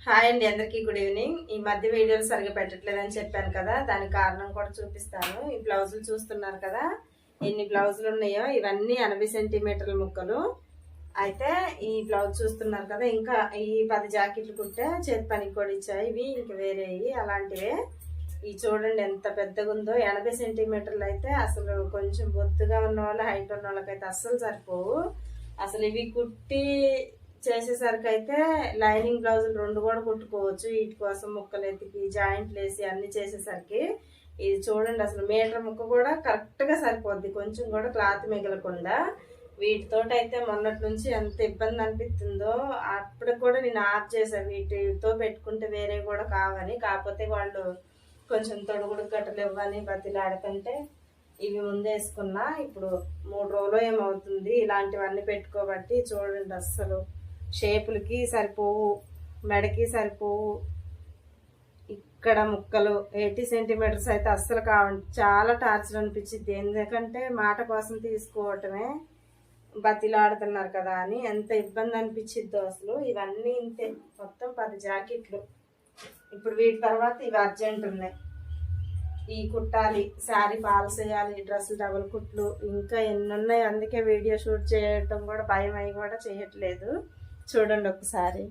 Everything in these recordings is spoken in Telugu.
హాయ్ అండి, అందరికీ గుడ్ ఈవినింగ్. ఈ మధ్య వీడియోలు సరిగా పెట్టట్లేదని చెప్పాను కదా, దానికి కారణం కూడా చూపిస్తాను. ఈ బ్లౌజులు చూస్తున్నారు కదా, ఎన్ని బ్లౌజులు ఉన్నాయో. ఇవన్నీ 80 సెంటీమీటర్ల ముక్కలు. అయితే ఈ బ్లౌజ్ చూస్తున్నారు కదా, ఇంకా ఈ 10 జాకెట్లు కుట్టే చేతి పనికి కూడా ఇచ్చాయి. ఇవి ఇంక వేరేవి అలాంటివే. ఇవి చూడండి ఎంత పెద్దగా ఉందో. 80 సెంటీమీటర్లు అయితే అసలు కొంచెం బొత్తుగా ఉన్న వాళ్ళు, హైట్ ఉన్న వాళ్ళకైతే అస్సలు సరిపోవు. అసలు ఇవి కుట్టి చేసేసరికి అయితే లైనింగ్ బ్లౌజులు 2 కూడా కుట్టుకోవచ్చు. వీటి కోసం ముక్కలు ఎతికి జాయింట్లు వేసి అన్ని చేసేసరికి ఇది చూడండి, అసలు మీటర్ ముక్క కూడా కరెక్ట్గా సరిపోద్ది, కొంచెం కూడా క్లాత్ మిగలకుండా. వీటితోటి అయితే మొన్నటి నుంచి ఎంత ఇబ్బంది అనిపిస్తుందో. అప్పటికి కూడా నేను ఆఫ్ చేశాను, వీటితో పెట్టుకుంటే వేరే కూడా కావని. కాకపోతే వాళ్ళు కొంచెం తొడుగుడు గట్టలు ఇవ్వని బతిలాడుతుంటే ఇవి ముందేసుకున్నా. ఇప్పుడు 3 రోజులు ఏమవుతుంది ఇలాంటివన్నీ పెట్టుకోబట్టి. చూడండి అస్సలు షేపులకి సరిపోవు, మెడకి సరిపోవు. ఇక్కడ ముక్కలు 80 సెంటీమీటర్స్ అయితే అస్సలు కావండి. చాలా టార్చర్ అనిపించింది, ఎందుకంటే మాట కోసం తీసుకోవటమే, బతిలాడుతున్నారు కదా అని ఎంత ఇబ్బంది అనిపించిద్దో అసలు. ఇవన్నీ ఇంతే, మొత్తం 10 జాకెట్లు. ఇప్పుడు వీటి తర్వాత ఇవి అర్జెంట్ ఉన్నాయి, ఈ కుట్టాలి, శారీ ఫాల్స్ వేయాలి, డ్రెస్సులు డబుల్ కుట్లు, ఇంకా ఎన్ని ఉన్నాయి. అందుకే వీడియో షూట్ చేయటం కూడా భయం అయి కూడా చేయట్లేదు. చూడండి ఒకసారి.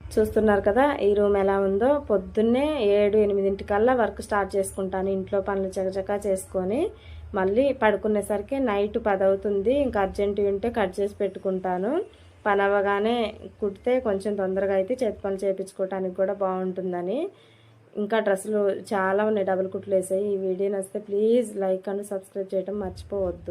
చూస్తున్నారు కదా ఈ రూమ్ ఎలా ఉందో. పొద్దున్నే 7-8 వర్క్ స్టార్ట్ చేసుకుంటాను. ఇంట్లో పనులు చకచకా చేసుకొని మళ్ళీ పడుకునేసరికి నైట్ 10 అవుతుంది. ఇంకా అర్జెంట్ ఉంటే కట్ చేసి పెట్టుకుంటాను. పని అవ్వగానే కుడితే కొంచెం తొందరగా అయితే చేతి పనులు చేయించుకోవడానికి కూడా బాగుంటుందని. ఇంకా డ్రెస్సులు చాలా ఉన్నాయి, డబుల్ కుట్లు వేసాయి. ఈ వీడియో నచ్చితే ప్లీజ్ లైక్ అండ్ సబ్స్క్రైబ్ చేయడం మర్చిపోవద్దు.